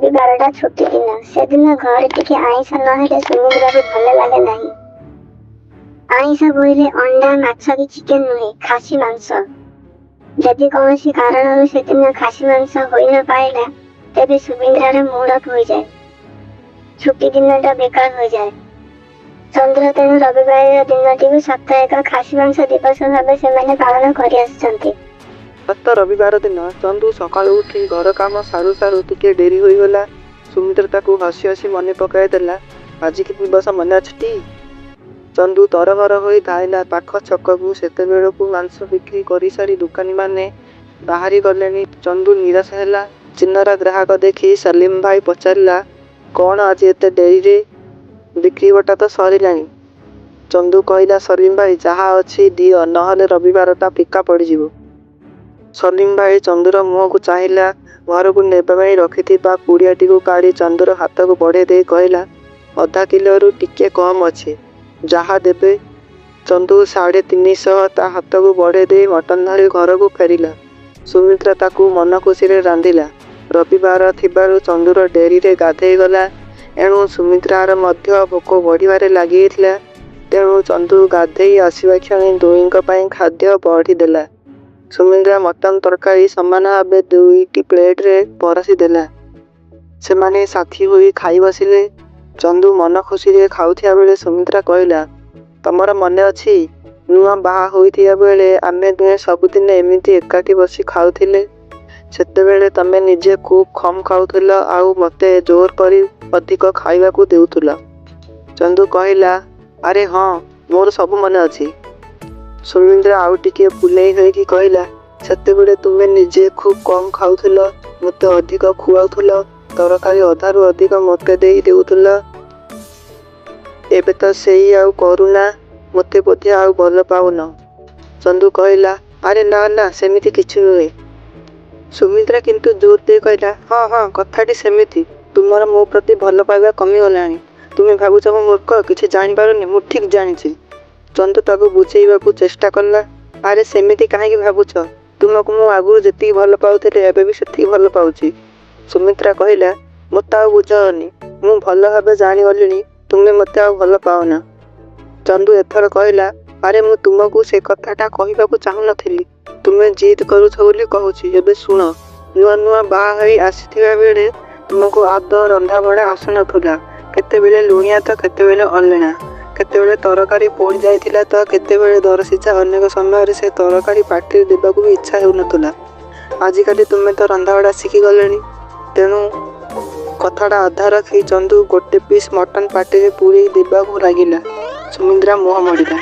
ରବିବାରଟା ଛୁଟି ଦିନ। ସେଦିନ ଘରେ ଟିକେ ଆଇଁଷ ନହେଲେ ସୁମିତ୍ରାକୁ ଭଲ ଲାଗେ ନାହିଁ। ଆଇଁଷ ବୋଇଲେ ଅଣ୍ଡା, ମାଛ କି ଚିକେନ ନୁହେଁ, ଖାସି ମାଂସ। ଯଦି କୌଣସି କାରଣରୁ ସେଦିନ ଖାସି ମାଂସ ହୋଇ ନ ପାଇଲା, ତେବେ ସୁମିତ୍ରାର ମୁଡ୍ ଅଫ୍ ହୋଇଯାଏ। ଛୁଟି ଦିନଟା ବେକାର ହୋଇଯାଏ। ଚନ୍ଦ୍ର ତେଣୁ ରବିବାରର ଦିନଟିକୁ ସାପ୍ତାହିକ ଖାସି ମାଂସ ଦିବସ ଭାବେ ସେମାନେ ପାଳନ କରି ଆସିଛନ୍ତି। ଗତ ରବିବାର ଦିନ ଚନ୍ଦୁ ସକାଳୁ ଉଠି ଘର କାମ ସାରୁ ସାରୁ ଟିକେ ଡେରି ହୋଇଗଲା। ସୁମିତ୍ରା ତାକୁ ହସି ହସି ମନେ ପକାଇ ଦେଲା, ଆଜି କି ଦିବସ ମନେ ଅଛି ଟି? ଚନ୍ଦୁ ତରବର ହୋଇ ଧାଇଁଲା ପାଖ ଛକକୁ। ସେତେବେଳକୁ ମାଂସ ବିକ୍ରି କରିସାରି ଦୋକାନୀମାନେ ବାହାରି ଗଲେଣି। ଚନ୍ଦୁ ନିରାଶ ହେଲା। ଚିହ୍ନର ଗ୍ରାହକ ଦେଖି ସଲିମ ଭାଇ ପଚାରିଲା, କ'ଣ ଆଜି ଏତେ ଡେରିରେ? ବିକ୍ରି ବଟା ତ ସରିଲାଣି। ଚନ୍ଦୁ କହିଲା, ସଲିମ ଭାଇ ଯାହା ଅଛି ଦିଅ, ନହେଲେ ରବିବାରଟା ଫିକା ପଡ଼ିଯିବ। ସଲିମ ଭାଇ ଚନ୍ଦୁର ମୁହଁକୁ ଚାହିଁଲା। ଘରକୁ ନେବା ପାଇଁ ରଖିଥିବା ପୁଡ଼ିଆଟିକୁ କାଢ଼ି ଚନ୍ଦୁର ହାତକୁ ବଢ଼େଇ ଦେଇ କହିଲା, ଅଧା କିଲୋରୁ ଟିକେ କମ୍ ଅଛି, ଯାହା ଦେବେ। ଚନ୍ଦୁ 350 ତା ହାତକୁ ବଢ଼େଇ ଦେଇ ମଟନ ଧରି ଘରକୁ ଫେରିଲା। ସୁମିତ୍ରା ତାକୁ ମନ ଖୁସିରେ ରାନ୍ଧିଲା। ରବିବାର ଥିବାରୁ ଚନ୍ଦୁର ଡେରିରେ ଗାଧେଇ ଗଲା। ଏଣୁ ସୁମିତ୍ରାର ମଧ୍ୟ ଭୋକ ବଢ଼ିବାରେ ଲାଗିଥିଲା। ତେଣୁ ଚନ୍ଦୁ ଗାଧେଇ ଆସିବା କ୍ଷଣି ଦୁହିଁଙ୍କ ପାଇଁ ଖାଦ୍ୟ ବଢ଼ିଦେଲା। ସୁମିତ୍ରା ମଟନ ତରକାରୀ ସମାନ ଭାବେ 2ଟି ପ୍ଲେଟରେ ପରସି ଦେଲା। ସେମାନେ ସାଥୀ ହୋଇ ଖାଇ ବସିଲେ। ଚନ୍ଦୁ ମନ ଖୁସିରେ ଖାଉଥିବା ବେଳେ ସୁମିତ୍ରା କହିଲା, ତମର ମନେ ଅଛି, ନୂଆ ବାହା ହୋଇଥିବା ବେଳେ ଆମେ ଦୁହେଁ ସବୁଦିନ ଏମିତି ଏକାଠି ବସି ଖାଉଥିଲେ? ସେତେବେଳେ ତମେ ନିଜେ ଖୁବ୍ କମ୍ ଖାଉଥିଲ ଆଉ ମୋତେ ଜୋର କରି ଅଧିକ ଖାଇବାକୁ ଦେଉଥିଲ। ଚନ୍ଦୁ କହିଲା, ଆରେ ହଁ, ମୋର ସବୁ ମନେ ଅଛି। ସୁମିତ୍ରା ଆଉ ଟିକେ ଫୁଲେଇ ହୋଇକି କହିଲା, ସେତେବେଳେ ତୁମେ ନିଜେ ଖୁବ୍ କମ୍ ଖାଉଥିଲ, ମୋତେ ଅଧିକ ଖୁଆଉଥିଲ, ତରକାରୀ ଅଧାରୁ ଅଧିକ ମୋତେ ଦେଇ ଦେଉଥିଲ। ଏବେ ତ ସେଇ ଆଉ କରୁନା, ମୋତେ ବୋଧେ ଆଉ ଭଲ ପାଉନ। ଚନ୍ଦୁ କହିଲା, ଆରେ ନା ନା, ସେମିତି କିଛି ନୁହେଁ। ସୁମିତ୍ରା କିନ୍ତୁ ଜୋର ଦେଇ କହିଲା, ହଁ ହଁ, କଥାଟି ସେମିତି। ତୁମର ମୋ ପ୍ରତି ଭଲ ପାଇବା କମିଗଲାଣି। ତୁମେ ଭାବୁଛ ମୁଁ ମୂର୍ଖ, କିଛି ଜାଣିପାରୁନି? ମୁଁ ଠିକ୍ ଜାଣିଛି। ଚନ୍ଦୁ ତାକୁ ବୁଝେଇବାକୁ ଚେଷ୍ଟା କଲା, ଆରେ ସେମିତି କାହିଁକି ଭାବୁଛ? ତୁମକୁ ମୁଁ ଆଗରୁ ଯେତିକି ଭଲ ପାଉଥିଲି ଏବେ ବି ସେତିକି ଭଲ ପାଉଛି। ସୁମିତ୍ରା କହିଲା, ମୋତେ ଆଉ ବୁଝାଅନି। ମୁଁ ଭଲ ଭାବେ ଜାଣିଗଲିଣି ତୁମେ ମୋତେ ଆଉ ଭଲ ପାଅନା। ଚନ୍ଦୁ ଏଥର କହିଲା, ଆରେ ମୁଁ ତୁମକୁ ସେ କଥାଟା କହିବାକୁ ଚାହୁଁନଥିଲି। ତୁମେ ଜିଦ୍ କରୁଛ ବୋଲି କହୁଛି। ଏବେ ଶୁଣ, ନୂଆ ନୂଆ ବାହା ହୋଇ ଆସିଥିବା ବେଳେ ତୁମକୁ ଆଦୌ ରନ୍ଧାବଢ଼ା ଆସୁନଥିଲା। କେତେବେଳେ ଲୁଣିଆ ତ କେତେବେଳେ ଅଲଣା, କେତେବେଳେ ତରକାରୀ ପୋଡ଼ି ଯାଇଥିଲା ତ କେତେବେଳେ ଦରସିଝା। ଅନେକ ସମୟରେ ସେ ତରକାରୀ ପାଟିରେ ଦେବାକୁ ବି ଇଚ୍ଛା ହେଉନଥିଲା। ଆଜିକାଲି ତୁମେ ତ ରନ୍ଧାବଢ଼ା ଶିଖିଗଲେଣି। ତେଣୁ କଥାଟା ଅଧା ରଖି ଚନ୍ଦୁ ଗୋଟେ ପିସ୍ ମଟନ ପାଟିରେ ପୂରେଇ ଦେବାକୁ ଲାଗିଲା। ସୁମିତ୍ରା ମୁହଁ ମୋଡ଼ିଲା।